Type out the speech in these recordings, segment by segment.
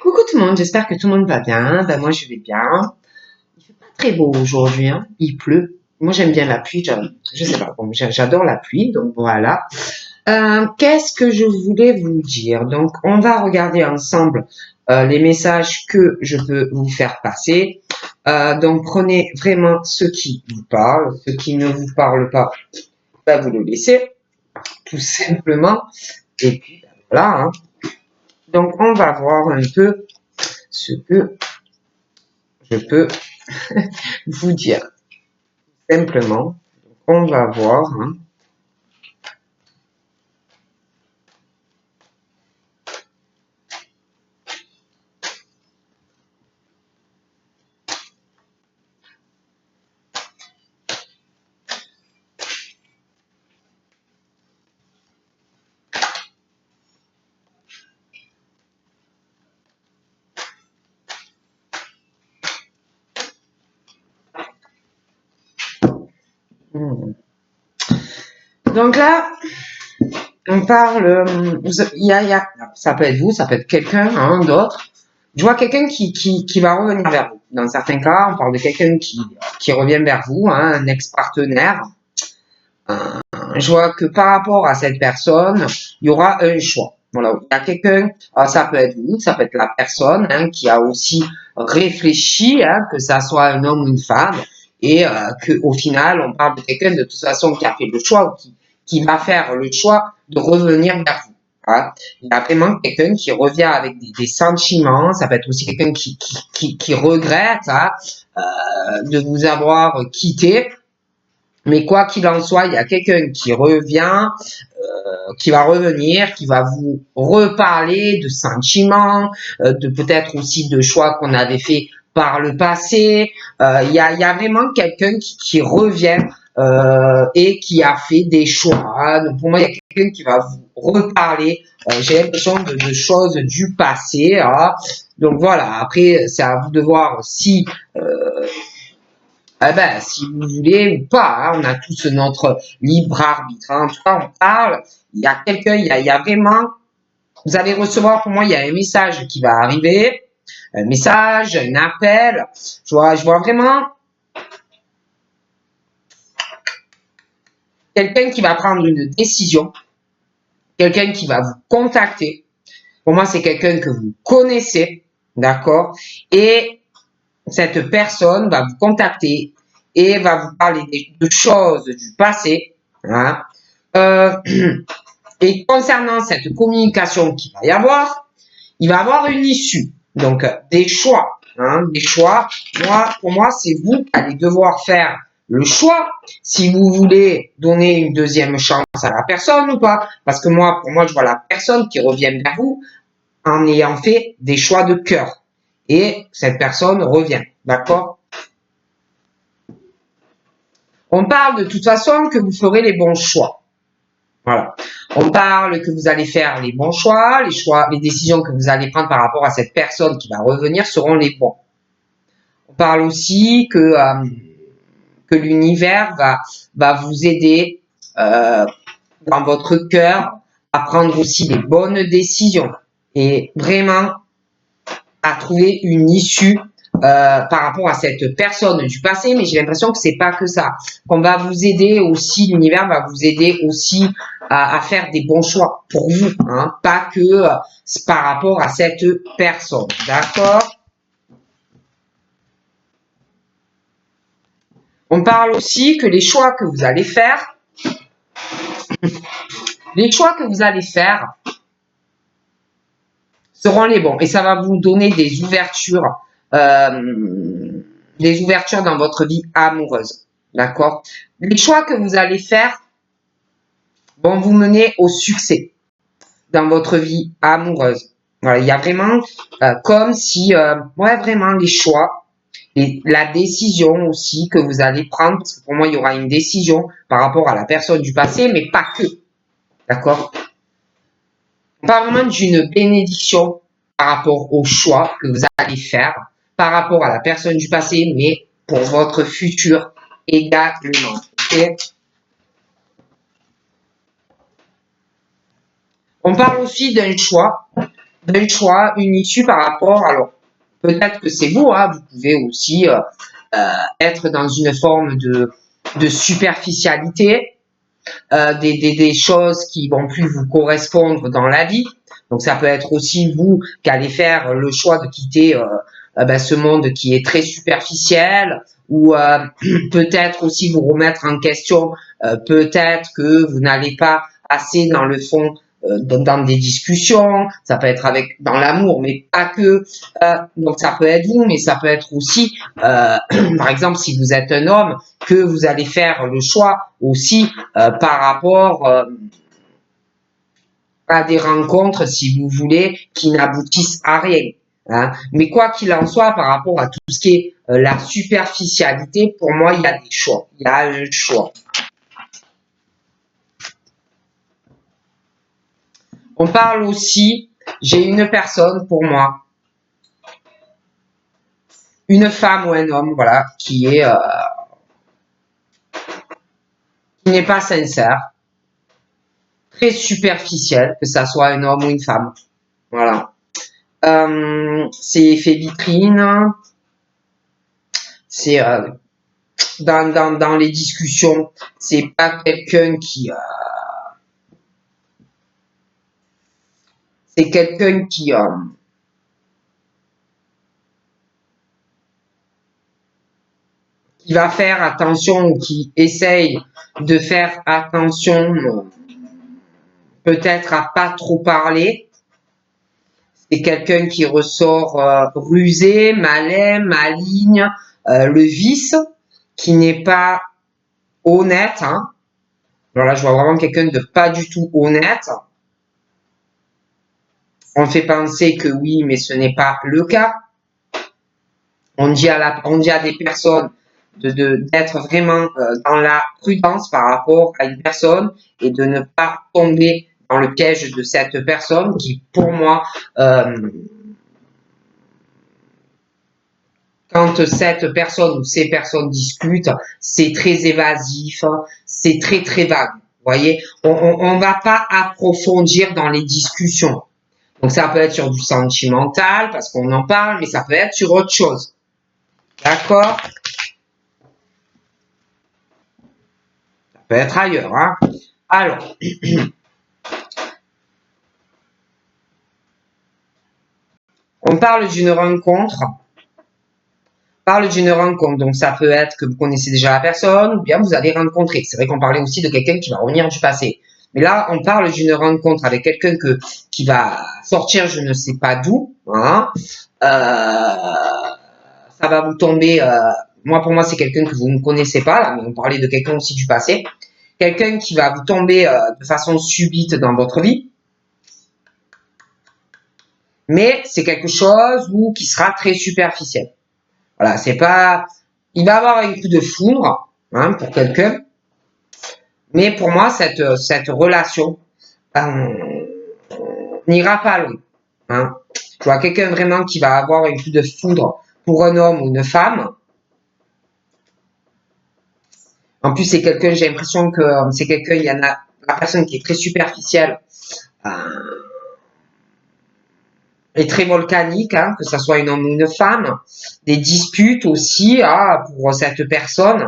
Coucou tout le monde, j'espère que tout le monde va bien. Ben moi je vais bien. Il fait pas très beau aujourd'hui, hein. Il pleut. Moi j'aime bien la pluie, je sais pas, bon, j'adore la pluie, donc voilà. Qu'est-ce que je voulais vous dire? Donc on va regarder ensemble les messages que je peux vous faire passer. Donc prenez vraiment ce qui vous parle, ce qui ne vous parle pas, ben, vous le laissez, tout simplement. Et puis ben, voilà, hein. Donc on va voir un peu ce que je peux vous dire. Simplement, on va voir, hein. Donc là, on parle, ça peut être vous, ça peut être quelqu'un, hein, d'autre. Je vois quelqu'un qui va revenir vers vous. Dans certains cas, on parle de quelqu'un qui revient vers vous, hein, un ex-partenaire. Je vois que par rapport à cette personne, il y aura un choix. Voilà, il y a quelqu'un, ça peut être vous, ça peut être la personne, hein, qui a aussi réfléchi, hein, que ça soit un homme ou une femme, et que au final, on parle de quelqu'un de toute façon qui a fait le choix, ou qui va faire le choix de revenir vers vous. Hein. Il y a vraiment quelqu'un qui revient avec des sentiments, ça peut être aussi quelqu'un qui regrette, hein, de vous avoir quitté. Mais quoi qu'il en soit, il y a quelqu'un qui revient, qui va revenir, qui va vous reparler de sentiments, de peut-être aussi de choix qu'on avait fait par le passé. Il y a vraiment quelqu'un qui revient et qui a fait des choix. Donc pour moi, il y a quelqu'un qui va vous reparler. J'ai l'impression de choses du passé. Hein. Donc voilà. Après, c'est à vous de voir si eh ben, si vous voulez ou pas, hein, on a tous notre libre arbitre. Hein. En tout cas, on parle, il y a quelqu'un, il y a vraiment, vous allez recevoir, pour moi, il y a un message qui va arriver, un message, un appel. Je vois vraiment quelqu'un qui va prendre une décision, quelqu'un qui va vous contacter. Pour moi, c'est quelqu'un que vous connaissez, d'accord? Et cette personne va vous contacter et va vous parler de choses du passé. Hein. Et concernant cette communication qu'il va y avoir, il va y avoir une issue. Donc, des choix. Hein, des choix. Pour moi, c'est vous qui allez devoir faire le choix si vous voulez donner une deuxième chance à la personne ou pas. Parce que pour moi, je vois la personne qui revient vers vous en ayant fait des choix de cœur. Et cette personne revient. D'accord? On parle de toute façon que vous ferez les bons choix. Voilà. On parle que vous allez faire les bons choix, les décisions que vous allez prendre par rapport à cette personne qui va revenir seront les bons. On parle aussi que l'univers va vous aider dans votre cœur à prendre aussi les bonnes décisions et vraiment à trouver une issue par rapport à cette personne du passé, mais j'ai l'impression que c'est pas que ça. Qu'on va vous aider aussi, l'univers va vous aider aussi à faire des bons choix pour vous, hein, pas que par rapport à cette personne. D'accord? On parle aussi que les choix que vous allez faire, seront les bons et ça va vous donner des ouvertures dans votre vie amoureuse. D'accord? Les choix que vous allez faire vont vous mener au succès dans votre vie amoureuse. Voilà, il y a vraiment comme si, vraiment les choix, et la décision aussi que vous allez prendre, parce que pour moi, il y aura une décision par rapport à la personne du passé, mais pas que. D'accord? Pas vraiment d'une bénédiction par rapport au choix que vous allez faire, par rapport à la personne du passé, mais pour votre futur également. Okay? On parle aussi d'un choix d'un choix, une issue par rapport, alors peut-être que c'est vous, hein, vous pouvez aussi être dans une forme de superficialité, des choses qui vont plus vous correspondre dans la vie. Donc ça peut être aussi vous qui allez faire le choix de quitter ce monde qui est très superficiel, ou peut-être aussi vous remettre en question, peut-être que vous n'allez pas assez dans le fond dans des discussions, ça peut être avec dans l'amour, mais pas que. Donc ça peut être vous, mais ça peut être aussi, par exemple, si vous êtes un homme, que vous allez faire le choix aussi par rapport à des rencontres, si vous voulez, qui n'aboutissent à rien. Hein. Mais quoi qu'il en soit, par rapport à tout ce qui est la superficialité, pour moi, il y a des choix. Il y a un choix. On parle aussi, j'ai une personne pour moi, une femme ou un homme, voilà, qui n'est pas sincère, très superficiel, que ça soit un homme ou une femme. Voilà. C'est effet vitrine, c'est dans les discussions, c'est pas quelqu'un c'est quelqu'un qui va faire attention ou qui essaye de faire attention peut-être à pas trop parler. C'est quelqu'un qui ressort rusé, malin, maligne, le vice, qui n'est pas honnête. Hein. Alors là, je vois vraiment quelqu'un de pas du tout honnête. On fait penser que oui, mais ce n'est pas le cas. On dit à des personnes d'être vraiment dans la prudence par rapport à une personne et de ne pas tomber dans le piège de cette personne qui, pour moi, quand cette personne ou ces personnes discutent, c'est très évasif, c'est très très vague. Vous voyez, on va pas approfondir dans les discussions. Donc ça peut être sur du sentimental parce qu'on en parle, mais ça peut être sur autre chose. D'accord? Ça peut être ailleurs. Hein? Alors, on parle d'une rencontre. Donc ça peut être que vous connaissez déjà la personne ou bien vous allez rencontrer. C'est vrai qu'on parlait aussi de quelqu'un qui va revenir du passé. Mais là, on parle d'une rencontre avec quelqu'un qui va sortir je ne sais pas d'où. Hein. Ça va vous tomber... pour moi, c'est quelqu'un que vous ne connaissez pas. Là, mais on parlait de quelqu'un aussi du passé. Quelqu'un qui va vous tomber de façon subite dans votre vie. Mais c'est quelque chose qui sera très superficiel. Voilà, c'est pas... Il va avoir un coup de foudre hein, pour quelqu'un. Mais pour moi, cette relation n'ira pas loin. Hein. Je vois quelqu'un vraiment qui va avoir un coup de foudre pour un homme ou une femme. En plus, c'est quelqu'un, j'ai l'impression que c'est quelqu'un, il y en a la personne qui est très superficielle est très volcanique, hein, que ça soit un homme ou une femme. Des disputes aussi pour cette personne.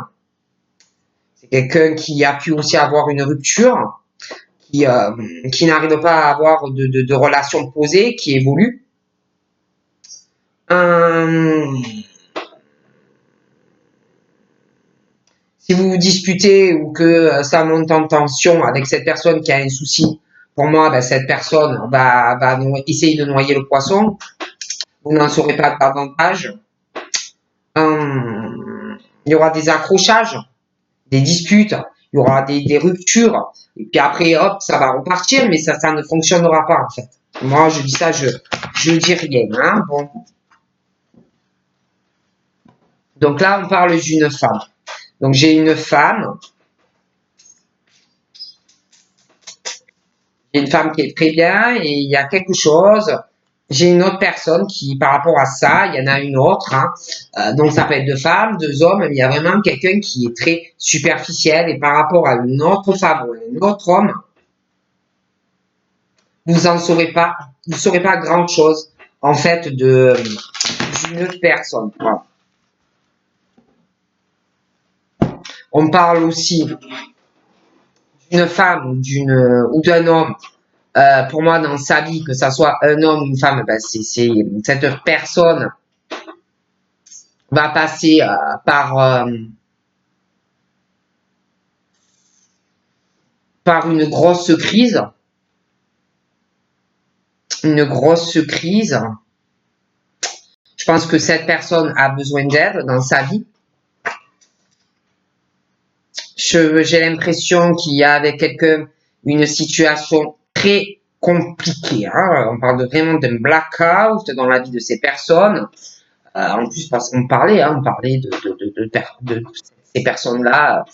C'est quelqu'un qui a pu aussi avoir une rupture, qui n'arrive pas à avoir de relations posées, qui évolue. Si vous vous disputez ou que ça monte en tension avec cette personne qui a un souci, pour moi, cette personne va essayer de noyer le poisson. Vous n'en saurez pas davantage. Il y aura des accrochages, des disputes, il y aura des ruptures. Et puis après, hop, ça va repartir, mais ça ne fonctionnera pas en fait. Moi, je dis ça, je dis rien. Hein, bon. Donc là, on parle d'une femme. Donc j'ai une femme. J'ai une femme qui est très bien et il y a quelque chose. J'ai une autre personne qui, par rapport à ça, il y en a une autre. Hein, donc ça peut être deux femmes, deux hommes, mais il y a vraiment quelqu'un qui est très superficiel et par rapport à une autre femme ou un autre homme, vous en saurez pas vous ne saurez pas grand-chose, en fait, d'une personne. Voilà. On parle aussi d'une femme ou d'un homme. Pour moi, dans sa vie, que ça soit un homme ou une femme, ben cette personne va passer par une grosse crise. Une grosse crise. Je pense que cette personne a besoin d'aide dans sa vie. J'ai l'impression qu'il y a avec quelqu'un une situation très compliquée. Hein. On parle vraiment d'un blackout dans la vie de ces personnes. En plus, parce qu'on parlait, on parlait de ces personnes-là,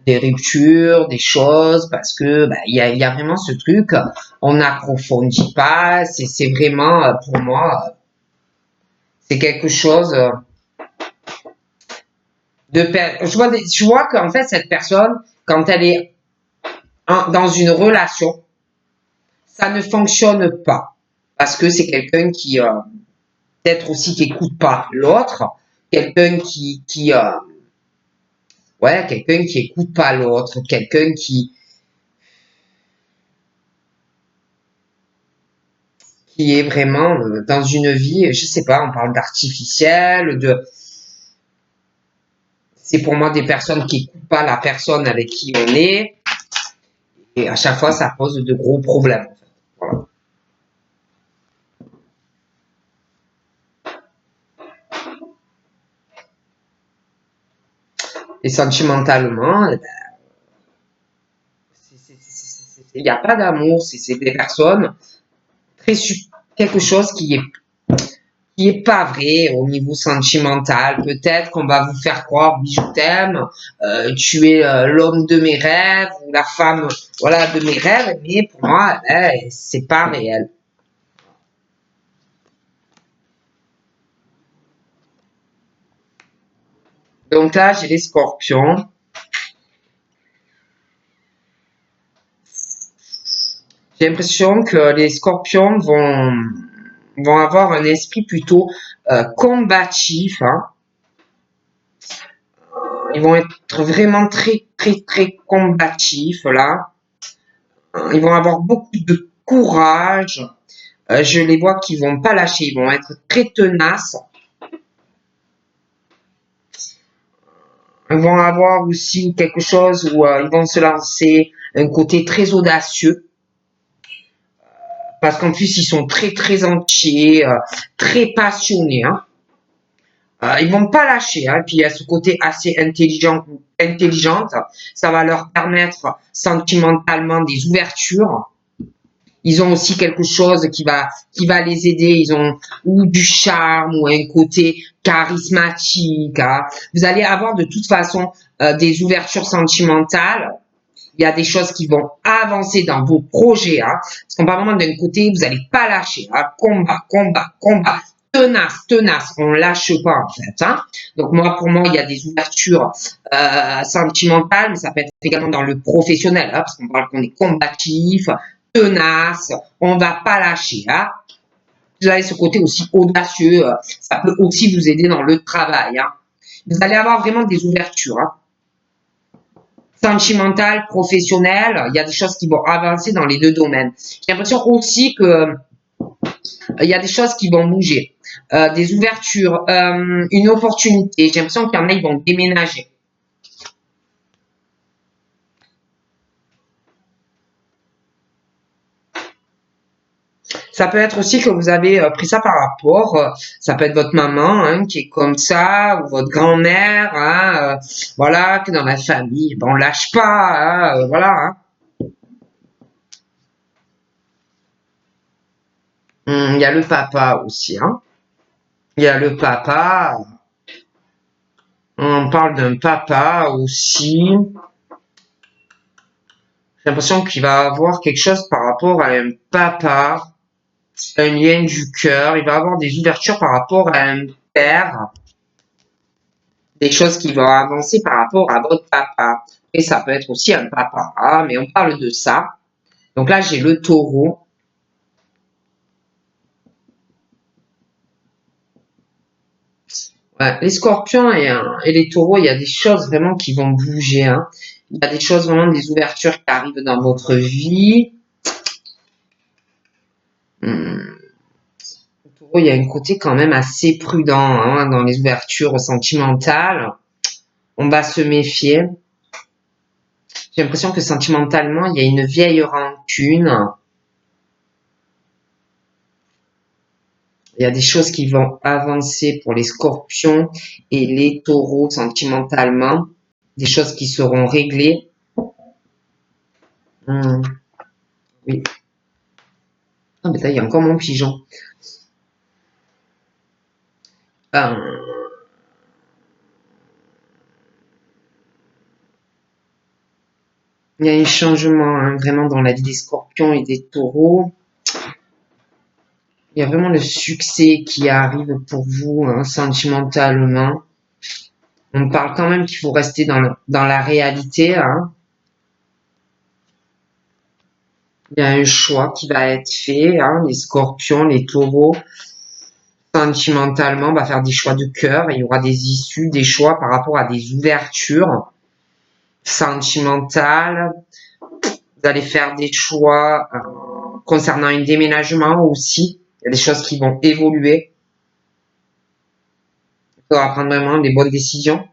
des ruptures, des choses, parce que il y a vraiment ce truc, on n'approfondit pas. C'est vraiment, pour moi, c'est quelque chose je vois qu'en fait, cette personne, quand elle est dans une relation, ça ne fonctionne pas. Parce que c'est quelqu'un qui, peut-être aussi qui écoute pas l'autre, quelqu'un quelqu'un qui écoute pas l'autre, quelqu'un qui est vraiment dans une vie, je sais pas, on parle d'artificiel, c'est pour moi des personnes qui écoutent pas la personne avec qui on est, et à chaque fois, ça pose de gros problèmes. En fait. Voilà. Et sentimentalement, il n'y a pas d'amour, c'est des personnes quelque chose qui est pas vrai au niveau sentimental. Peut-être qu'on va vous faire croire, oui, je t'aime, tu es l'homme de mes rêves ou la femme, voilà, de mes rêves, mais pour moi, c'est pas réel. Donc là, j'ai les scorpions. J'ai l'impression que les scorpions vont avoir un esprit plutôt combatif. Hein. Ils vont être vraiment très, très, très combatifs là. Ils vont avoir beaucoup de courage. Je les vois qui vont pas lâcher. Ils vont être très tenaces. Ils vont avoir aussi quelque chose où ils vont se lancer un côté très audacieux. Parce qu'en plus, ils sont très, très entiers, très passionnés. Hein. Ils vont pas lâcher. Hein. Puis il y a ce côté assez intelligente. Ça va leur permettre sentimentalement des ouvertures. Ils ont aussi quelque chose qui va les aider. Ils ont ou du charme ou un côté charismatique. Hein. Vous allez avoir de toute façon des ouvertures sentimentales. Il y a des choses qui vont avancer dans vos projets. Hein. Parce qu'on parle vraiment d'un côté, vous n'allez pas lâcher. Hein. Combat, combat, combat. Tenace, tenace. On lâche pas en fait. Hein. Donc pour moi, il y a des ouvertures sentimentales, mais ça peut être également dans le professionnel. Hein, parce qu'on parle qu'on est combatif, tenace. On va pas lâcher. Hein. Vous avez ce côté aussi audacieux. Ça peut aussi vous aider dans le travail. Hein. Vous allez avoir vraiment des ouvertures. Hein. Sentimental, professionnel, il y a des choses qui vont avancer dans les deux domaines. J'ai l'impression aussi que il y a des choses qui vont bouger, des ouvertures, une opportunité. J'ai l'impression qu'il y en a, ils vont déménager. Ça peut être aussi que vous avez pris ça par rapport, ça peut être votre maman hein, qui est comme ça, ou votre grand-mère, hein, voilà, que dans la famille, ben, on lâche pas, hein, voilà. Hein. Il y a le papa aussi, hein. Il y a le papa, on parle d'un papa aussi. J'ai l'impression qu'il va avoir quelque chose par rapport à un papa, un lien du cœur. Il va avoir des ouvertures par rapport à un père, des choses qui vont avancer par rapport à votre papa. Et ça peut être aussi un papa, mais on parle de ça. Donc là, j'ai le taureau. Ouais, les scorpions et les taureaux, il y a des choses vraiment qui vont bouger. Hein. Il y a des choses vraiment, des ouvertures qui arrivent dans votre vie. Les taureaux, il y a un côté quand même assez prudent hein, dans les ouvertures sentimentales. On va se méfier. J'ai l'impression que sentimentalement, il y a une vieille rancune. Il y a des choses qui vont avancer pour les scorpions et les taureaux sentimentalement. Des choses qui seront réglées. Oui. Ah, mais là, il y a encore mon pigeon. Il y a un changement hein, vraiment dans la vie des scorpions et des taureaux. Il y a vraiment le succès qui arrive pour vous hein, sentimentalement. On parle quand même qu'il faut rester dans la réalité. Hein. Il y a un choix qui va être fait. Hein, les scorpions, les taureaux, sentimentalement, on va faire des choix de cœur. Il y aura des issues, des choix par rapport à des ouvertures sentimentales. Vous allez faire des choix concernant un déménagement aussi. Il y a des choses qui vont évoluer. Il faudra prendre vraiment des bonnes décisions.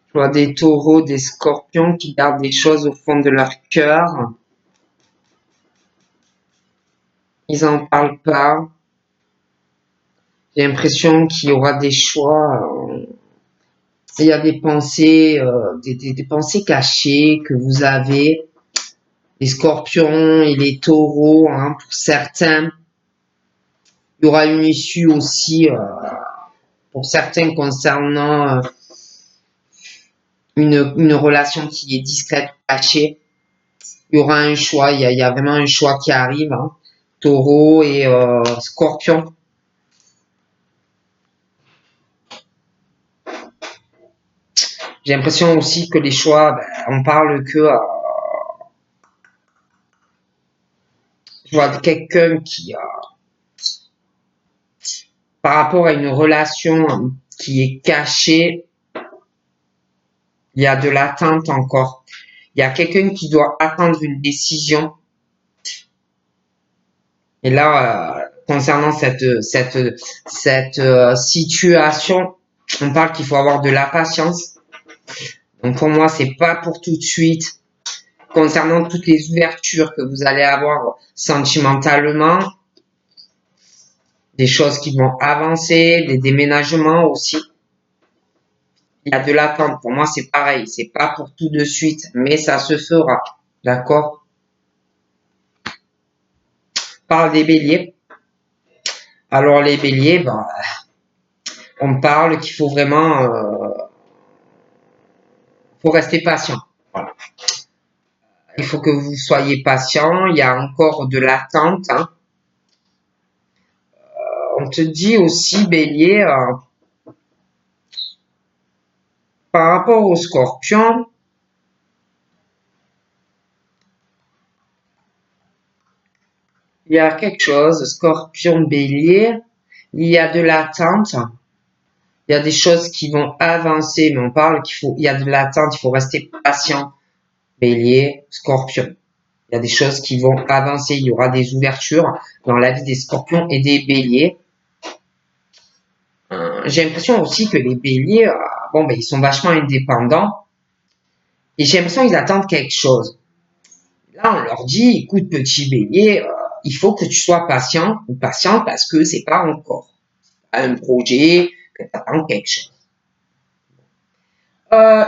Je vois des taureaux, des scorpions qui gardent des choses au fond de leur cœur. Ils en parlent pas. J'ai l'impression qu'il y aura des choix. Il y a des pensées, des pensées cachées que vous avez. Les scorpions et les taureaux, hein, pour certains. Il y aura une issue aussi pour certains concernant une relation qui est discrète, cachée. Il y aura un choix, il y a vraiment un choix qui arrive. Hein. Taureau et scorpion. J'ai l'impression aussi que les choix, on parle que je vois quelqu'un qui, par rapport à une relation qui est cachée, il y a de l'attente encore. Il y a quelqu'un qui doit attendre une décision. Et là, concernant cette situation, on parle qu'il faut avoir de la patience. Donc pour moi, c'est pas pour tout de suite. Concernant toutes les ouvertures que vous allez avoir sentimentalement, des choses qui vont avancer, des déménagements aussi. Il y a de l'attente. Pour moi, c'est pareil. C'est pas pour tout de suite, mais ça se fera. D'accord? Parle des béliers. Alors les béliers, on parle qu'il faut vraiment, faut rester patient. Voilà. Il faut que vous soyez patient. Il y a encore de l'attente. Hein. On te dit aussi, bélier, par rapport au scorpion, il y a quelque chose, scorpion, bélier, il y a de l'attente. Il y a des choses qui vont avancer, mais on parle il y a de l'attente, il faut rester patient. Bélier, scorpion. Il y a des choses qui vont avancer, il y aura des ouvertures dans la vie des scorpions et des béliers. J'ai l'impression aussi que les béliers, ils sont vachement indépendants. Et j'ai l'impression qu'ils attendent quelque chose. Là, on leur dit, écoute, petit bélier, il faut que tu sois patient ou patiente parce que c'est pas encore un projet, que tu attends quelque chose.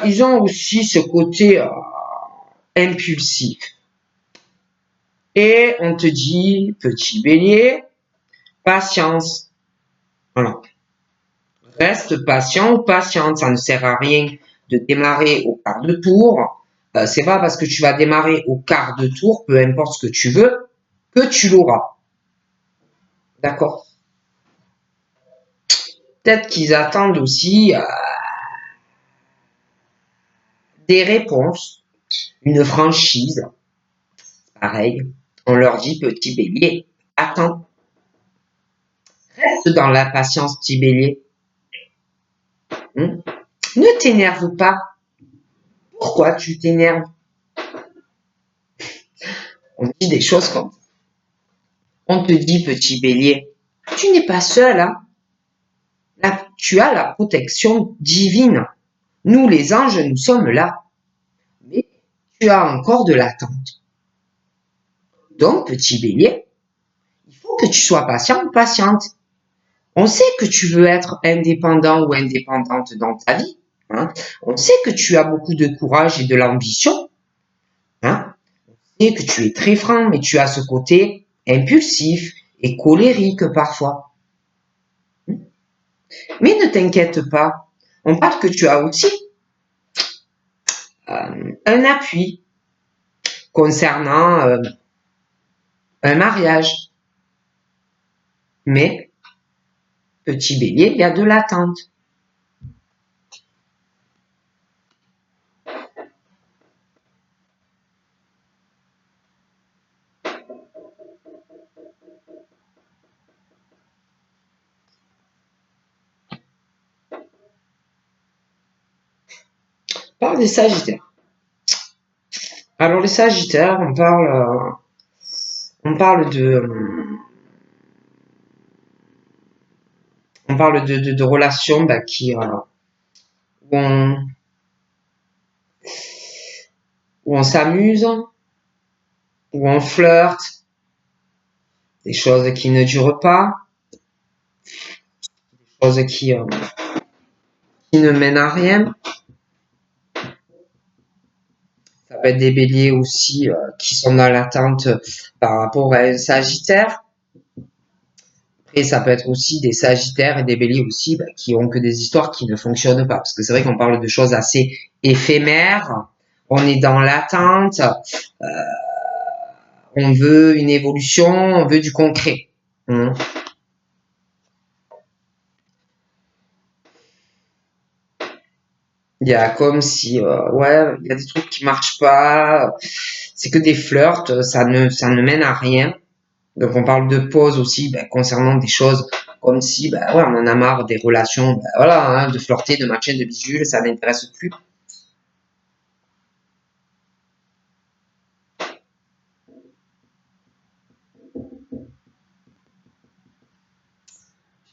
Ils ont aussi ce côté impulsif. Et on te dit, petit bélier, patience. Voilà. Reste patient ou patiente. Ça ne sert à rien de démarrer au quart de tour. C'est pas parce que tu vas démarrer au quart de tour, peu importe ce que tu veux, que tu l'auras. D'accord? Peut-être qu'ils attendent aussi des réponses, une franchise. pareil. On leur dit, petit bélier, attends, reste dans la patience, petit bélier. Ne t'énerve pas. Pourquoi tu t'énerves? On dit des choses comme ça. On te dit, petit bélier, tu n'es pas seul, hein? Là, tu as la protection divine. Nous, les anges, nous sommes là. Mais tu as encore de l'attente. Donc, petit bélier, il faut que tu sois patient ou patiente. On sait que tu veux être indépendant ou indépendante dans ta vie. Hein? On sait que tu as beaucoup de courage et de l'ambition. Hein? On sait que tu es très franc, mais tu as ce côté impulsif et colérique parfois. Mais ne t'inquiète pas. On parle que tu as aussi un appui concernant un mariage. Mais, petit bélier, il y a de l'attente. On parle des Sagittaires. Alors les Sagittaires, on parle de relations qui où on s'amuse, où on flirte, des choses qui ne durent pas, des choses qui ne mènent à rien. Ça peut être des béliers aussi qui sont dans l'attente par rapport à un Sagittaire. Et ça peut être aussi des Sagittaires et des béliers aussi qui ont que des histoires qui ne fonctionnent pas. Parce que c'est vrai qu'on parle de choses assez éphémères. On est dans l'attente. On veut une évolution. On veut du concret. Il y a comme si, ouais, il y a des trucs qui marchent pas. C'est que des flirts. Ça ne mène à rien. Donc on parle de pause aussi concernant des choses comme si ouais, on en a marre des relations, voilà, hein, de flirter, de machin, de bidule, ça n'intéresse plus.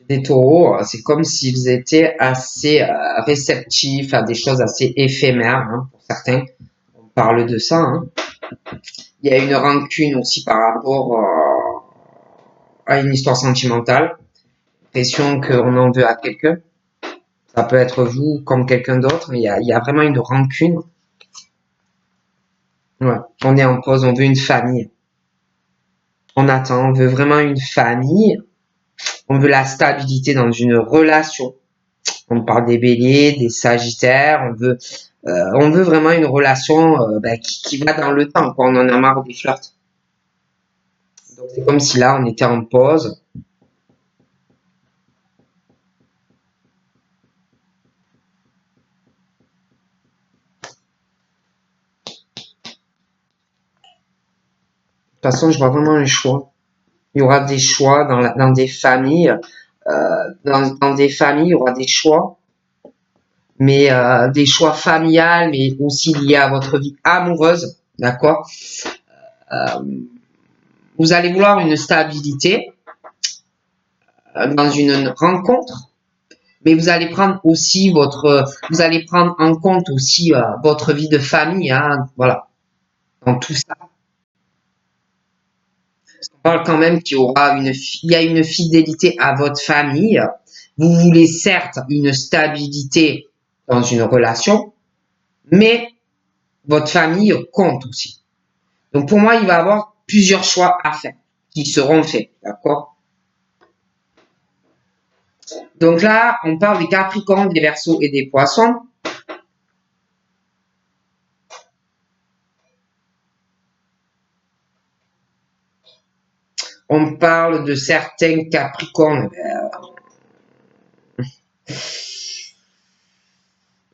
Des taureaux, c'est comme s'ils étaient assez réceptifs à des choses assez éphémères, hein, pour certains. On parle de ça. Hein. Il y a une rancune aussi par rapport à une histoire sentimentale. L'impression qu'on en veut à quelqu'un. Ça peut être vous comme quelqu'un d'autre, mais il y a vraiment une rancune. Ouais. On est en pause, on veut une famille. On attend, on veut vraiment une famille. On veut la stabilité dans une relation. On parle des béliers, des sagittaires. On veut vraiment une relation qui va dans le temps. Quoi. On en a marre des flirts. Donc c'est comme si là on était en pause. De toute façon, je vois vraiment un choix. Il y aura des choix dans des familles. Dans des familles, il y aura des choix, mais des choix familiales, mais aussi liés à votre vie amoureuse, d'accord. Vous allez vouloir une stabilité dans une rencontre, mais vous allez prendre aussi vous allez prendre en compte aussi votre vie de famille, hein, voilà, dans tout ça. On parle quand même il y a une fidélité à votre famille. Vous voulez certes une stabilité dans une relation, mais votre famille compte aussi. Donc pour moi, il va y avoir plusieurs choix à faire qui seront faits, d'accord? Donc là, on parle des Capricornes, des Verseaux et des Poissons. On parle de certains Capricornes.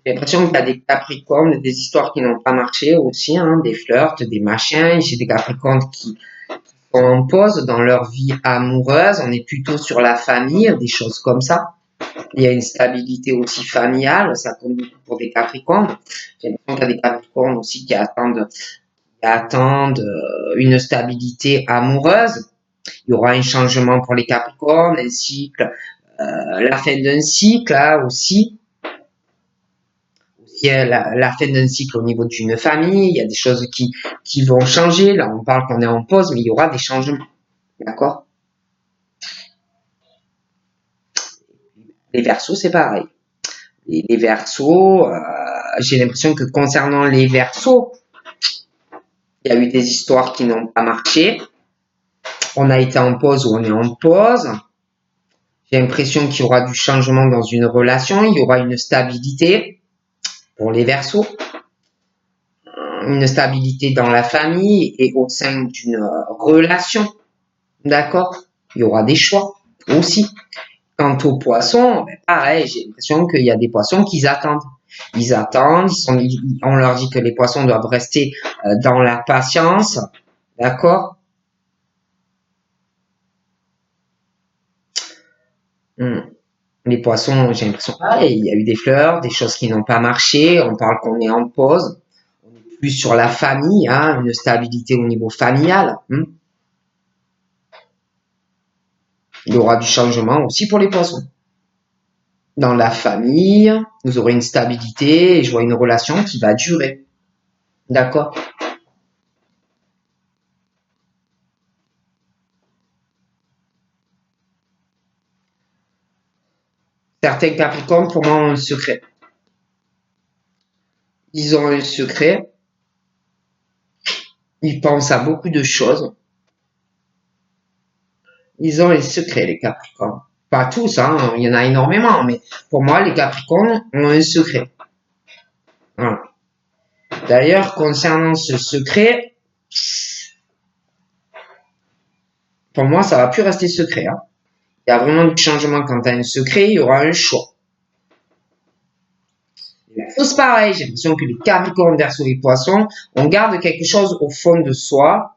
J'ai l'impression qu'il y a des Capricornes, des histoires qui n'ont pas marché aussi, hein, des flirts, des machins. J'ai des Capricornes qui sont en pause dans leur vie amoureuse. On est plutôt sur la famille, des choses comme ça. Il y a une stabilité aussi familiale, ça compte beaucoup pour des Capricornes. J'ai l'impression qu'il y a des Capricornes aussi qui attendent une stabilité amoureuse. Il y aura un changement pour les Capricornes, un cycle, la fin d'un cycle là aussi. Il y a la fin d'un cycle au niveau d'une famille, il y a des choses qui vont changer. Là, on parle qu'on est en pause, mais il y aura des changements. D'accord? Les Verseaux, c'est pareil. Les Verseaux, j'ai l'impression que concernant les Verseaux, il y a eu des histoires qui n'ont pas marché. On a été en pause ou on est en pause. J'ai l'impression qu'il y aura du changement dans une relation, il y aura une stabilité pour les Verseaux, une stabilité dans la famille et au sein d'une relation. D'accord? Il y aura des choix aussi. Quant aux poissons, ben pareil, j'ai l'impression qu'il y a des poissons qui attendent. Ils attendent, on leur dit que les poissons doivent rester dans la patience. D'accord? Les poissons, j'ai l'impression, il y a eu des fleurs, des choses qui n'ont pas marché. On parle qu'on est en pause. On est plus sur la famille, hein, une stabilité au niveau familial. Il y aura du changement aussi pour les poissons. Dans la famille, vous aurez une stabilité et je vois une relation qui va durer. D'accord? Certains Capricornes, pour moi, ont un secret. Ils ont un secret. Ils pensent à beaucoup de choses. Ils ont un secret, les Capricornes. Pas tous, hein, il y en a énormément, mais pour moi, les Capricornes ont un secret. Voilà. D'ailleurs, concernant ce secret, pour moi, ça va plus rester secret. Hein. Il y a vraiment du changement quand tu as un secret, il y aura un choix. La chose pareil, j'ai l'impression que les Capricornes versus les Poissons, on garde quelque chose au fond de soi.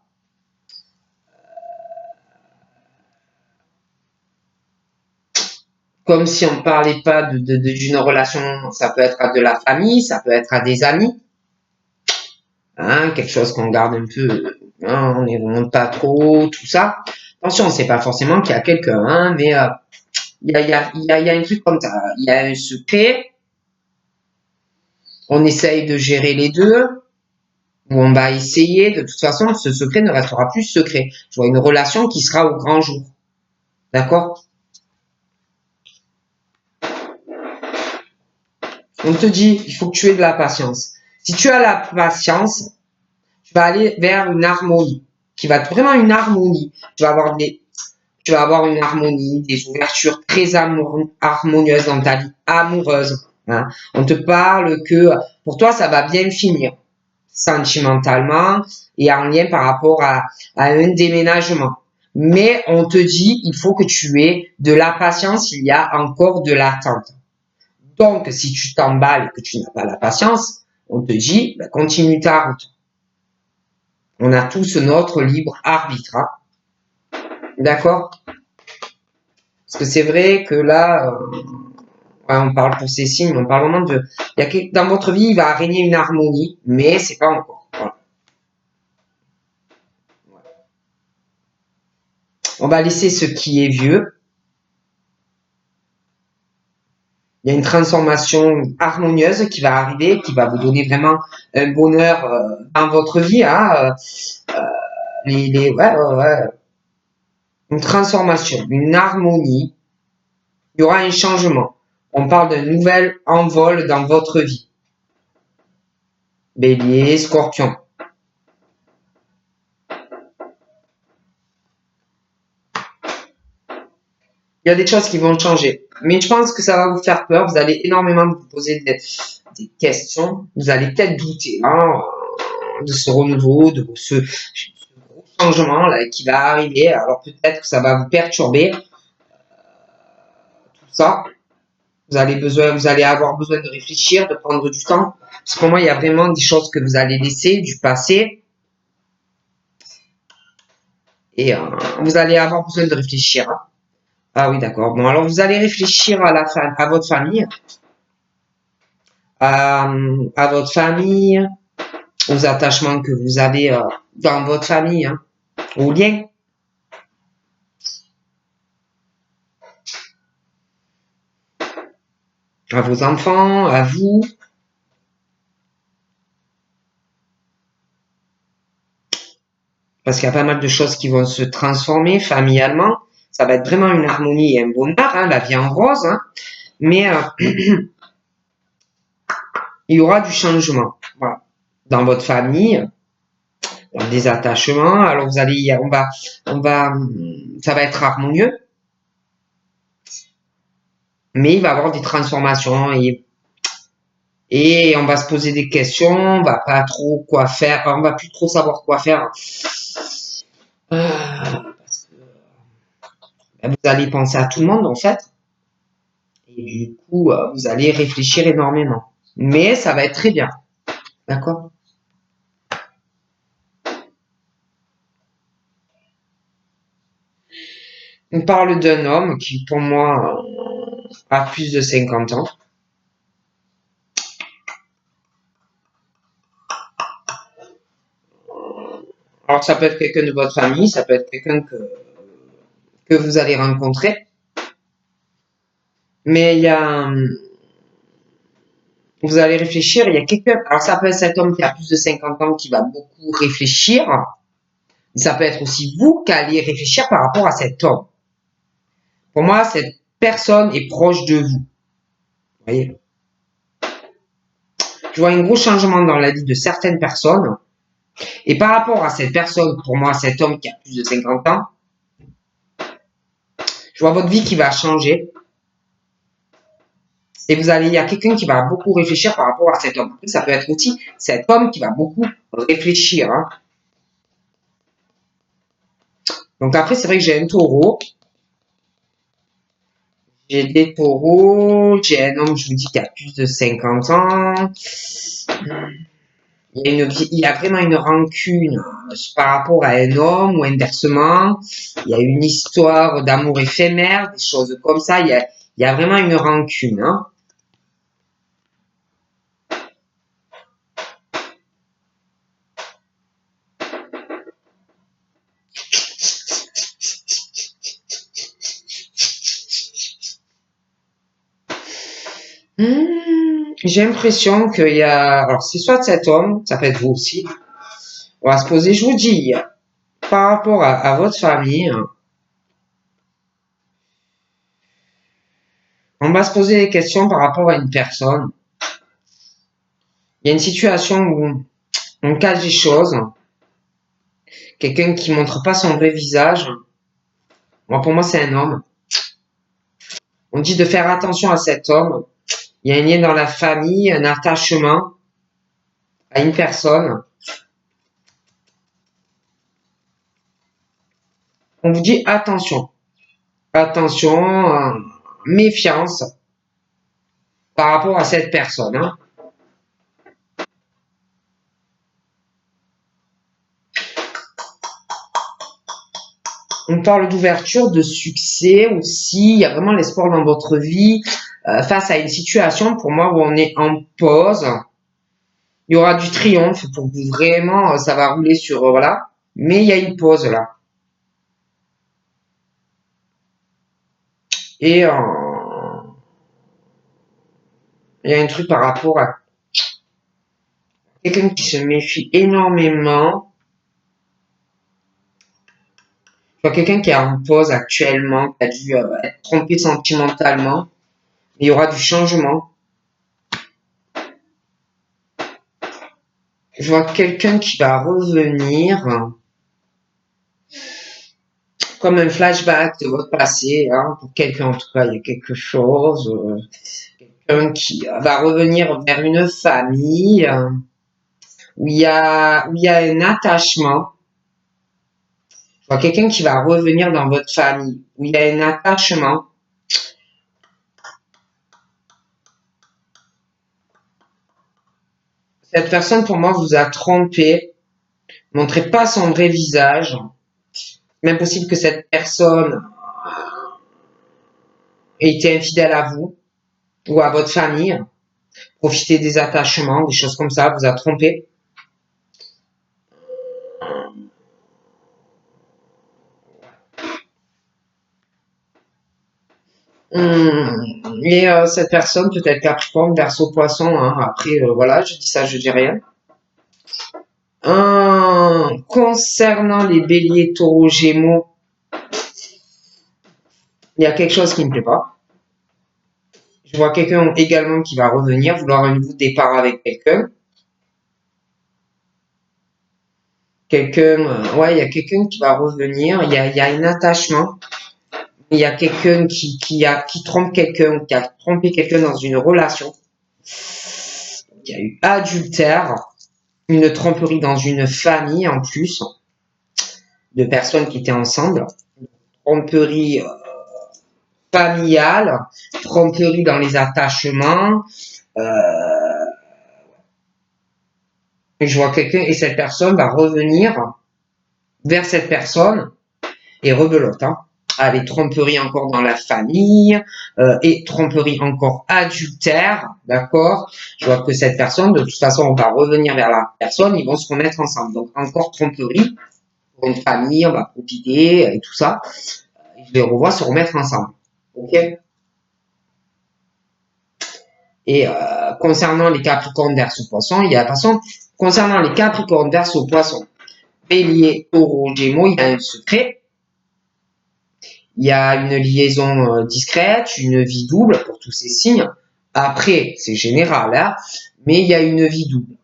Comme si on parlait pas d'une relation, ça peut être à de la famille, ça peut être à des amis. Hein, quelque chose qu'on garde un peu, hein, on ne remonte pas trop, tout ça. Attention, c'est pas forcément qu'il y a quelqu'un, hein, mais il y a un truc comme ça. Il y a un secret, on essaye de gérer les deux, ou on va essayer, de toute façon, ce secret ne restera plus secret. Je vois une relation qui sera au grand jour. D'accord? On te dit, il faut que tu aies de la patience. Si tu as la patience, tu vas aller vers une harmonie, qui va être vraiment une harmonie. Tu vas avoir une harmonie, des ouvertures très harmonieuses dans ta vie amoureuse. Hein. On te parle que pour toi, ça va bien finir sentimentalement et en lien par rapport à un déménagement. Mais on te dit, il faut que tu aies de la patience, il y a encore de l'attente. Donc, si tu t'emballes et que tu n'as pas la patience, on te dit, ben, continue ta route. On a tous notre libre arbitre. Hein. D'accord? Parce que c'est vrai que là, ouais, on parle pour ces signes, on parle vraiment de... dans votre vie, il va régner une harmonie, mais c'est pas encore. Voilà. On va laisser ce qui est vieux. Il y a une transformation harmonieuse qui va arriver, qui va vous donner vraiment un bonheur dans votre vie. Hein, ouais. Une transformation, une harmonie. Il y aura un changement. On parle d'un nouvel envol dans votre vie. Bélier, Scorpion. Il y a des choses qui vont changer. Mais je pense que ça va vous faire peur. Vous allez énormément vous poser des questions. Vous allez peut-être douter hein, de ce renouveau, de ce gros changement là, qui va arriver. Alors peut-être que ça va vous perturber. Tout ça. vous allez avoir besoin de réfléchir, de prendre du temps. Parce que pour moi, il y a vraiment des choses que vous allez laisser, du passé. Et vous allez avoir besoin de réfléchir. Hein. Ah oui, d'accord. Bon, alors vous allez réfléchir à votre famille, à votre famille, aux attachements que vous avez dans votre famille, hein, aux liens, à vos enfants, à vous. Parce qu'il y a pas mal de choses qui vont se transformer familialement. Ça va être vraiment une harmonie et un bonheur, hein, la vie en rose. Hein. Mais il y aura du changement. Voilà. Dans votre famille, dans des attachements. Alors vous allez, ça va être harmonieux. Mais il va y avoir des transformations et on va se poser des questions, on va pas trop quoi faire, on va plus trop savoir quoi faire. Parce que vous allez penser à tout le monde en fait, et du coup vous allez réfléchir énormément. Mais ça va être très bien, d'accord? On parle d'un homme qui pour moi a plus de 50 ans. Alors ça peut être quelqu'un de votre famille, ça peut être quelqu'un que vous allez rencontrer. Mais il y a, vous allez réfléchir, il y a quelqu'un, alors ça peut être cet homme qui a plus de 50 ans qui va beaucoup réfléchir, ça peut être aussi vous qui allez réfléchir par rapport à cet homme. Pour moi, cette personne est proche de vous. Vous voyez? Je vois un gros changement dans la vie de certaines personnes. Et par rapport à cette personne, pour moi, cet homme qui a plus de 50 ans, je vois votre vie qui va changer. Et il y a quelqu'un qui va beaucoup réfléchir par rapport à cet homme. Ça peut être aussi cet homme qui va beaucoup réfléchir. Hein. Donc après, c'est vrai que j'ai un taureau. J'ai des taureaux. J'ai un homme, je vous dis, qui a plus de 50 ans. Il y a vraiment une rancune par rapport à un homme ou inversement. Il y a une histoire d'amour éphémère, des choses comme ça. Il y a vraiment une rancune. Hein. J'ai l'impression qu'il y a... Alors, c'est soit cet homme, ça peut être vous aussi. On va se poser, je vous dis, par rapport à votre famille, on va se poser des questions par rapport à une personne. Il y a une situation où on cache des choses. Quelqu'un qui montre pas son vrai visage. Moi, pour moi, c'est un homme. On dit de faire attention à cet homme. Il y a un lien dans la famille, un attachement à une personne. On vous dit attention. Attention, méfiance par rapport à cette personne. Hein. On parle d'ouverture, de succès aussi. Il y a vraiment l'espoir dans votre vie face à une situation, pour moi, où on est en pause. Il y aura du triomphe pour vous vraiment, ça va rouler sur, voilà. Mais il y a une pause là. Et il y a un truc par rapport à quelqu'un qui se méfie énormément. Je vois quelqu'un qui est en pause actuellement, qui a dû être trompé sentimentalement. Il y aura du changement. Je vois quelqu'un qui va revenir comme un flashback de votre passé. Hein, pour quelqu'un, en tout cas, il y a quelque chose. Quelqu'un qui va revenir vers une famille où il y a un attachement. Je vois quelqu'un qui va revenir dans votre famille où il y a un attachement. Cette personne, pour moi, vous a trompé. Montrez pas son vrai visage. Même possible que cette personne ait été infidèle à vous ou à votre famille. Profiter des attachements, des choses comme ça, vous a trompé. Et cette personne peut être Capricorne, Verseau, Poisson. Hein. Après, voilà, je dis ça, je dis rien. Concernant les Béliers, Taureaux, Gémeaux, il y a quelque chose qui me plaît pas. Je vois quelqu'un également qui va revenir, vouloir un nouveau départ avec quelqu'un. Ouais, il y a quelqu'un qui va revenir. Il y a un attachement. Il y a quelqu'un qui trompe quelqu'un, qui a trompé quelqu'un dans une relation. Il y a eu adultère, une tromperie dans une famille en plus, de personnes qui étaient ensemble. Tromperie familiale, tromperie dans les attachements. Je vois quelqu'un et cette personne va revenir vers cette personne et rebelote. Hein. Allez, tromperie encore dans la famille et tromperie encore adultère, d'accord. Je vois que cette personne, de toute façon, on va revenir vers la personne, ils vont se remettre ensemble. Donc encore tromperie pour une famille, on va profiter et tout ça. Je les revois se remettre ensemble, ok. Et concernant les Capricornes, Verseau, Poisson, il y a de toute façon, concernant les Capricornes, Verseau, Poisson, Bélier, Taureau, Gémeaux, il y a un secret. Il y a une liaison discrète, une vie double pour tous ces signes. Après, c'est général, hein, mais il y a une vie double.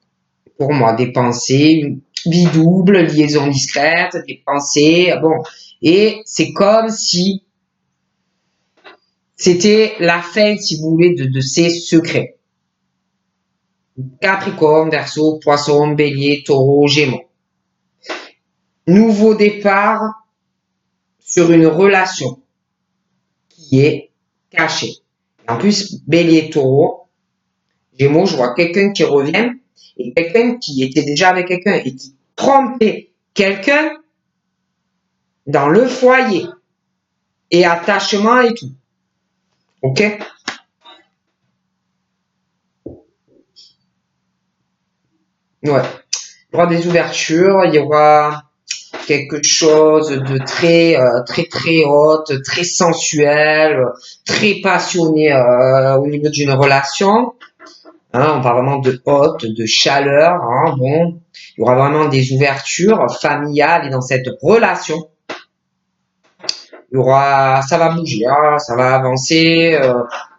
Pour moi, des pensées, une vie double, liaison discrète, des pensées, bon. Et c'est comme si c'était la fin, si vous voulez, de ces secrets. Capricorne, Verseau, Poisson, Bélier, Taureau, Gémeaux. Nouveau départ sur une relation qui est cachée. En plus, Bélier, Taureau, Gémeaux, je vois quelqu'un qui revient et quelqu'un qui était déjà avec quelqu'un et qui trompait quelqu'un dans le foyer et attachement et tout. Ok? Ouais. Il y aura des ouvertures, il y aura quelque chose de très haute, très sensuel, très passionné au niveau d'une relation. Hein, on parle vraiment de haute, de chaleur. Hein, bon, il y aura vraiment des ouvertures familiales et dans cette relation, il y aura, ça va bouger, hein, ça va avancer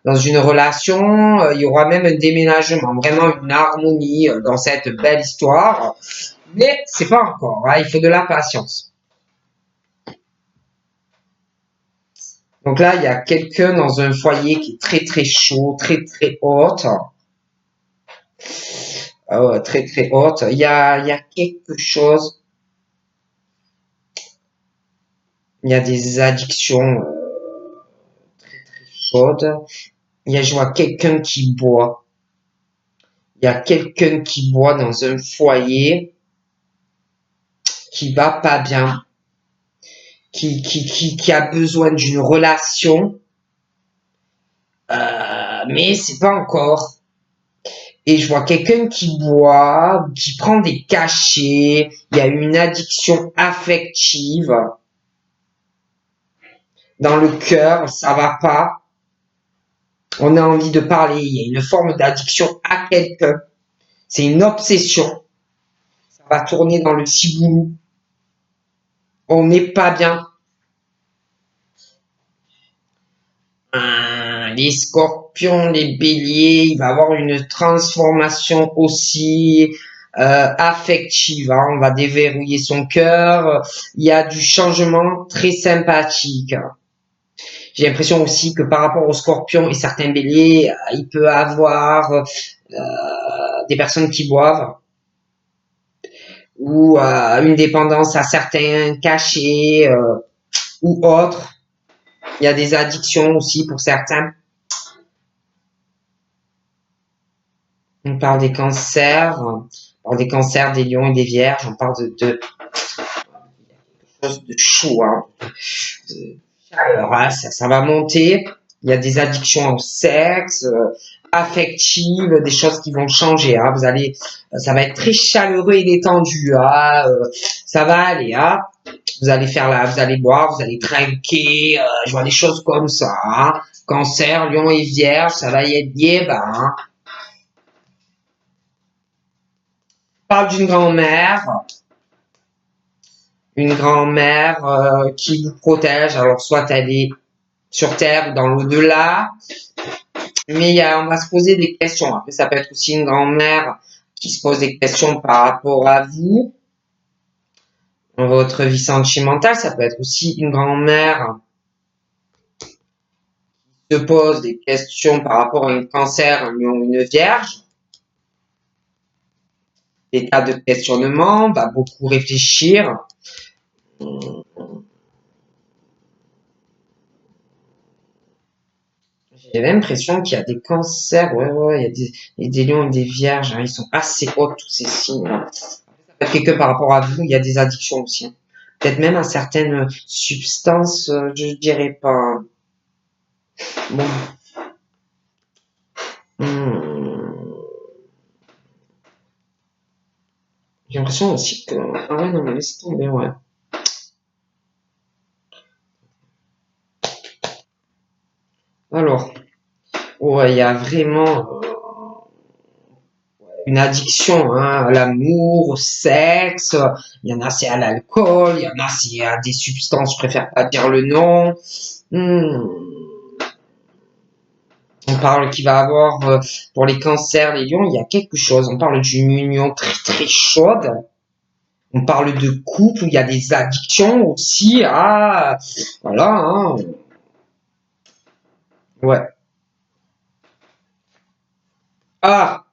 dans une relation. Il y aura même un déménagement, vraiment une harmonie dans cette belle histoire. Mais c'est pas encore. Hein, il faut de la patience. Donc là, il y a quelqu'un dans un foyer qui est très chaud, très haute. Très haute. Il y a quelque chose. Il y a des addictions très chaudes. Je vois quelqu'un qui boit. Il y a quelqu'un qui boit dans un foyer qui va pas bien, qui a besoin d'une relation, mais c'est pas encore. Et je vois quelqu'un qui boit, qui prend des cachets. Il y a une addiction affective dans le cœur, ça va pas. On a envie de parler. Il y a une forme d'addiction à quelqu'un. C'est une obsession. Ça va tourner dans le ciboulot. On n'est pas bien. Les scorpions, les béliers, il va y avoir une transformation aussi affective. Hein. On va déverrouiller son cœur. Il y a du changement très sympathique. J'ai l'impression aussi que par rapport aux scorpions et certains béliers, il peut avoir des personnes qui boivent ou une dépendance à certains cachets ou autres. Il y a des addictions aussi pour certains. On parle des cancers, des lions et des vierges, on parle de choses de chaud, hein, de chaleur, hein, ça va monter. Il y a des addictions au sexe, affectives, des choses qui vont changer. Hein. Ça va être très chaleureux et détendu. Hein. Ça va aller. Hein. Vous allez boire, vous allez trinquer. Je vois des choses comme ça. Hein. Cancer, lion et vierge, ça va y être bien. Hein. On parle d'une grand-mère. Une grand-mère qui vous protège. Alors, soit elle est sur Terre ou dans l'au-delà. Mais on va se poser des questions. Après, ça peut être aussi une grand-mère qui se pose des questions par rapport à vous, dans votre vie sentimentale. Ça peut être aussi une grand-mère qui se pose des questions par rapport à un cancer, un lion ou une vierge. Des tas de questionnements, va beaucoup réfléchir. J'ai l'impression qu'il y a des cancers, ouais, il y a des lions et des vierges, hein, ils sont assez hauts tous ces signes. Hein. Que par rapport à vous, il y a des addictions aussi. Hein. Peut-être même à certaines substances, je dirais pas. Bon. J'ai l'impression aussi que... Ah ouais, non, mais laisse tomber, ouais. Alors, ouais, il y a vraiment une addiction hein, à l'amour, au sexe. Il y en a, c'est à l'alcool. Il y en a, c'est à des substances, je préfère pas dire le nom. On parle qu'il va avoir, pour les cancers, les lions, il y a quelque chose. On parle d'une union très très chaude. On parle de couple où il y a des addictions aussi à... Voilà, hein. Ouais. Ah,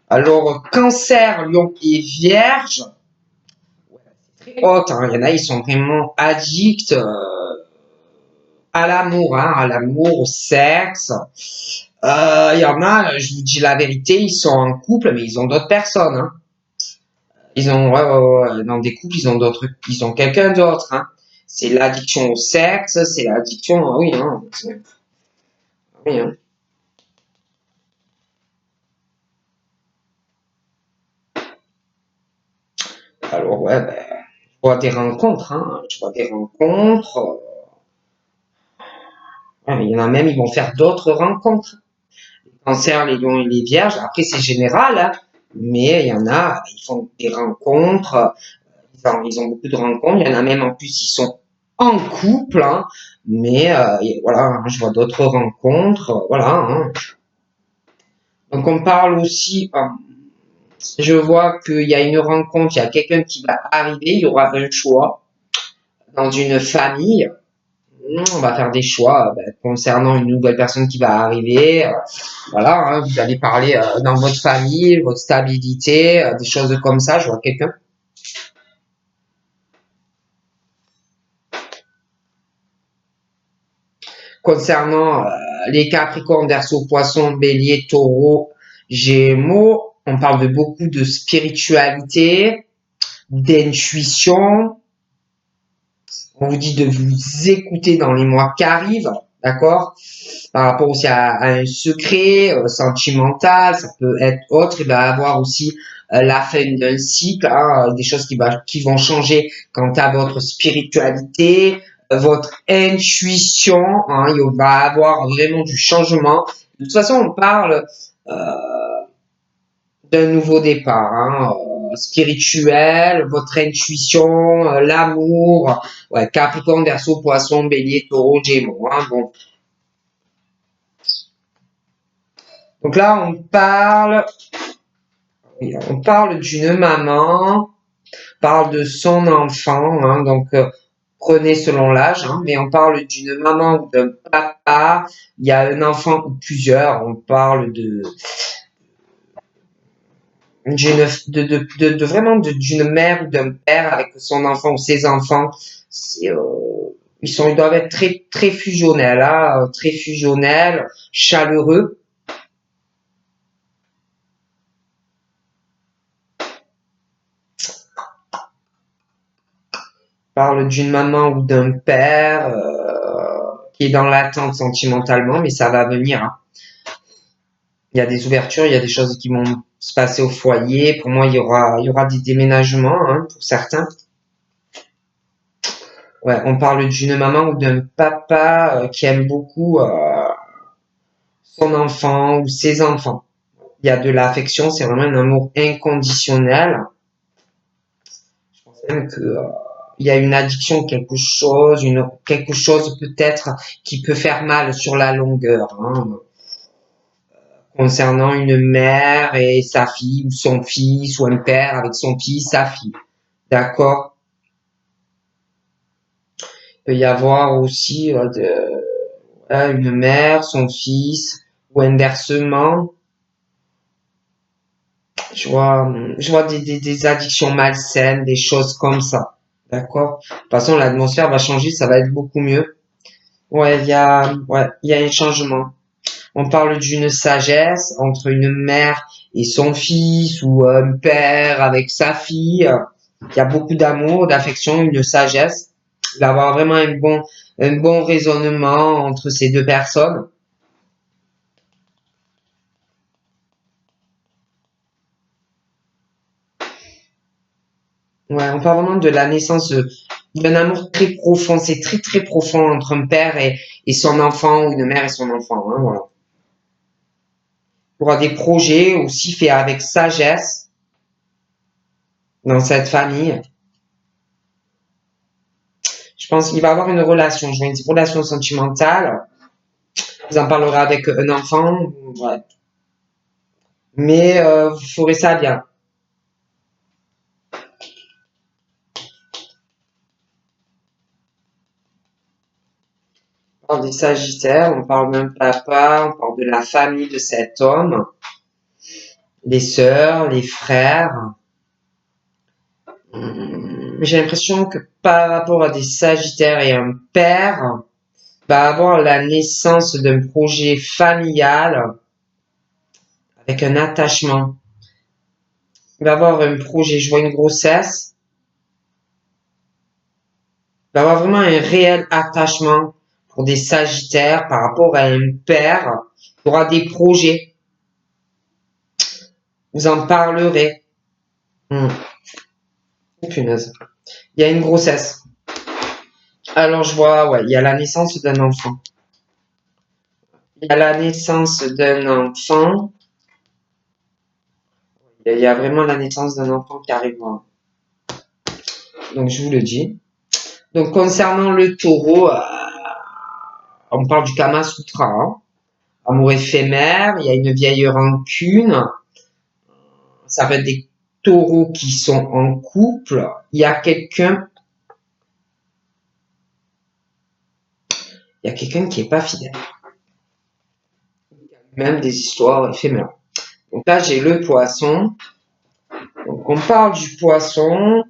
alors, cancer, lion et vierge, très haute, hein. Il y en a, ils sont vraiment addicts à l'amour, hein, à l'amour, au sexe. Il y en a, je vous dis la vérité, ils sont en couple, mais ils ont d'autres personnes. Hein. Ils ont, dans des couples, ils ont quelqu'un d'autre. Hein. C'est l'addiction au sexe, c'est l'addiction, oui, hein. Oui, hein. Alors, ouais, ben, je vois des rencontres, hein. Je vois des rencontres. Ouais, il y en a même, ils vont faire d'autres rencontres. Les cancers, les lions et les vierges. Après, c'est général, hein. Mais il y en a, ils font des rencontres. Ils ont beaucoup de rencontres. Il y en a même en plus, ils sont en couple, hein. Mais voilà, hein, je vois d'autres rencontres. Voilà. Hein. Donc on parle aussi. Je vois qu'il y a une rencontre, il y a quelqu'un qui va arriver. Il y aura un choix dans une famille. On va faire des choix concernant une nouvelle personne qui va arriver. Voilà, hein, vous allez parler dans votre famille, votre stabilité, des choses comme ça. Je vois quelqu'un. Concernant les Capricornes, Verseau, Poisson, Bélier, Taureau, Gémeaux, on parle de beaucoup de spiritualité, d'intuition. On vous dit de vous écouter dans les mois qui arrivent, d'accord? Par rapport aussi à un secret sentimental, ça peut être autre. Il va y avoir aussi la fin d'un cycle, hein, des choses qui vont changer quant à votre spiritualité, votre intuition. Hein, il va y avoir vraiment du changement. De toute façon, on parle d'un nouveau départ. Hein, spirituel, votre intuition, l'amour, ouais, Capricorne, Verseau, Poisson, Bélier, Taureau, Gémeaux. Hein, bon. Donc là, on parle d'une maman, parle de son enfant, hein, donc prenez selon l'âge, hein, mais on parle d'une maman ou d'un papa, il y a un enfant ou plusieurs, on parle d'une mère ou d'un père avec son enfant ou ses enfants. Ils doivent être très très fusionnels, hein, très fusionnels, chaleureux. parle d'une maman ou d'un père qui est dans l'attente sentimentalement, mais ça va venir, hein. Il y a des ouvertures, il y a des choses qui vont se passer au foyer. Pour moi, il y aura des déménagements, hein, pour certains. Ouais, on parle d'une maman ou d'un papa qui aime beaucoup son enfant ou ses enfants. Il y a de l'affection, c'est vraiment un amour inconditionnel. Je pense même que il y a une addiction, quelque chose peut-être qui peut faire mal sur la longueur, hein, concernant une mère et sa fille, ou son fils, ou un père avec son fils, sa fille. D'accord? Il peut y avoir aussi une mère, son fils, ou inversement. Je vois des addictions malsaines, des choses comme ça. D'accord? De toute façon, l'atmosphère va changer, ça va être beaucoup mieux. Ouais, il y a un changement. On parle d'une sagesse entre une mère et son fils ou un père avec sa fille. Il y a beaucoup d'amour, d'affection, une sagesse. Il va y avoir vraiment un bon raisonnement entre ces deux personnes. Ouais, on parle vraiment de la naissance d'un amour très profond. C'est très très profond entre un père et son enfant ou une mère et son enfant, hein, voilà. Il y aura des projets aussi faits avec sagesse dans cette famille. Je pense qu'il va avoir une relation, je vois une relation sentimentale. Vous en parlerez avec un enfant, ouais. Mais vous ferez ça bien. On parle des Sagittaires, on parle d'un papa, on parle de la famille de cet homme, les sœurs, les frères. J'ai l'impression que par rapport à des Sagittaires et un père, va avoir la naissance d'un projet familial avec un attachement. Il va avoir un projet, je vois une grossesse, il va avoir vraiment un réel attachement pour des Sagittaires par rapport à un père. Il y aura des projets, vous en parlerez. Hum, Punaise. Il y a une grossesse. Alors je vois, ouais, il y a la naissance d'un enfant. Il y a la naissance d'un enfant. Il y a vraiment la naissance d'un enfant qui arrive. Donc je vous le dis. Donc concernant le taureau, on parle du Kama Sutra, hein. Amour éphémère, il y a une vieille rancune. Ça va être des taureaux qui sont en couple. Il y a quelqu'un qui est pas fidèle. Même des histoires éphémères. Donc là, j'ai le poisson. Donc on parle du poisson.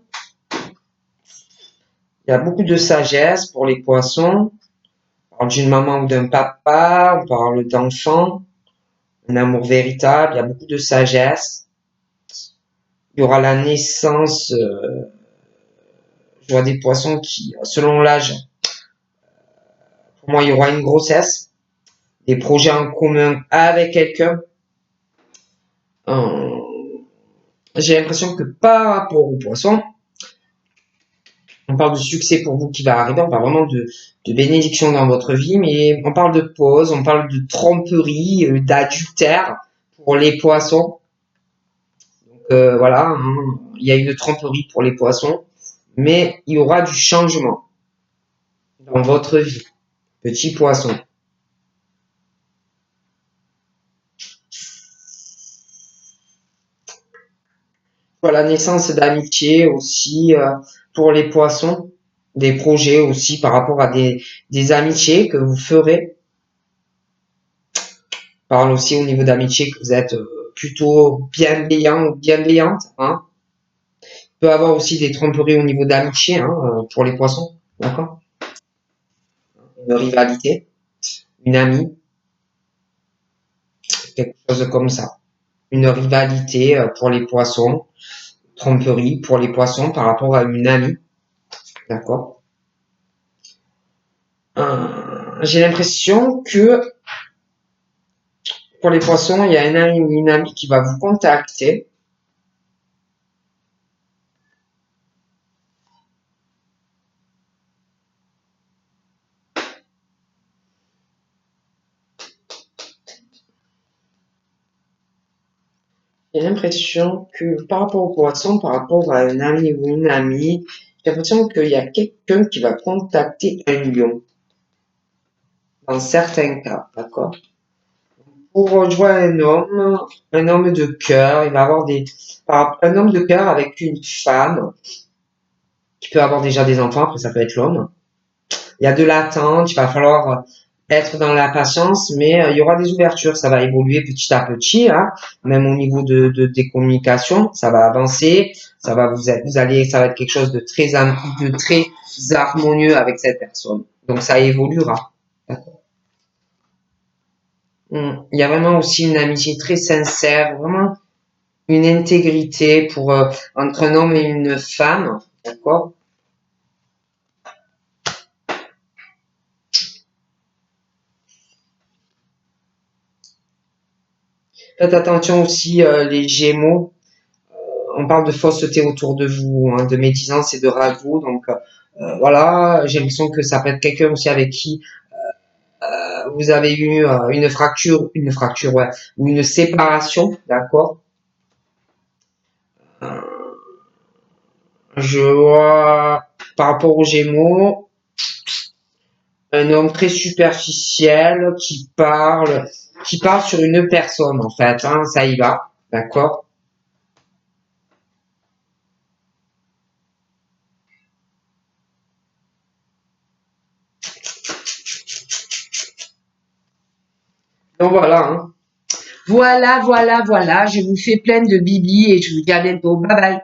Il y a beaucoup de sagesse pour les poissons. On parle d'une maman ou d'un papa. On parle d'enfants. Un amour véritable. Il y a beaucoup de sagesse. Il y aura la naissance. Je vois des poissons qui, selon l'âge, pour moi, il y aura une grossesse, des projets en commun avec quelqu'un. Euh, j'ai l'impression que par rapport aux poissons, on parle de succès pour vous qui va arriver, on parle vraiment de bénédiction dans votre vie, mais on parle de pause, on parle de tromperie, d'adultère pour les poissons. Donc voilà, hein, il y a une tromperie pour les poissons, mais il y aura du changement dans votre vie, petit poisson. Voilà, la naissance d'amitié aussi pour les poissons, des projets aussi par rapport à des amitiés que vous ferez. Parle aussi au niveau d'amitié que vous êtes plutôt bienveillant ou bienveillante, hein. Il peut avoir aussi des tromperies au niveau d'amitié, hein, pour les poissons, d'accord? Une rivalité, une amie, quelque chose comme ça. Une rivalité pour les poissons, tromperie pour les poissons par rapport à une amie. d'accord? J'ai l'impression que pour les poissons, il y a un ami ou une amie qui va vous contacter. J'ai l'impression que par rapport aux poissons, par rapport à un ami ou une amie, j'ai l'impression qu'il y a quelqu'un qui va contacter un lion, dans certains cas, d'accord? Pour rejoindre un homme de cœur, il va avoir un homme de cœur avec une femme qui peut avoir déjà des enfants, après ça peut être l'homme. Il y a de l'attente, il va falloir être dans la patience, mais il y aura des ouvertures, ça va évoluer petit à petit, hein, même au niveau des communications, ça va avancer, ça va être quelque chose de très harmonieux avec cette personne. Donc ça évoluera. Il y a vraiment aussi une amitié très sincère, vraiment une intégrité entre un homme et une femme, d'accord? Faites attention aussi, les Gémeaux. On parle de fausseté autour de vous, hein, de médisance et de ragots. Donc voilà, j'ai l'impression que ça peut être quelqu'un aussi avec qui vous avez eu une fracture, ouais, ou une séparation, d'accord? Je vois par rapport aux Gémeaux un homme très superficiel qui parle sur une personne en fait, hein, ça y va, d'accord? Donc voilà, hein. Voilà, voilà, voilà, je vous fais plein de bibi et je vous dis à bientôt. Bye bye.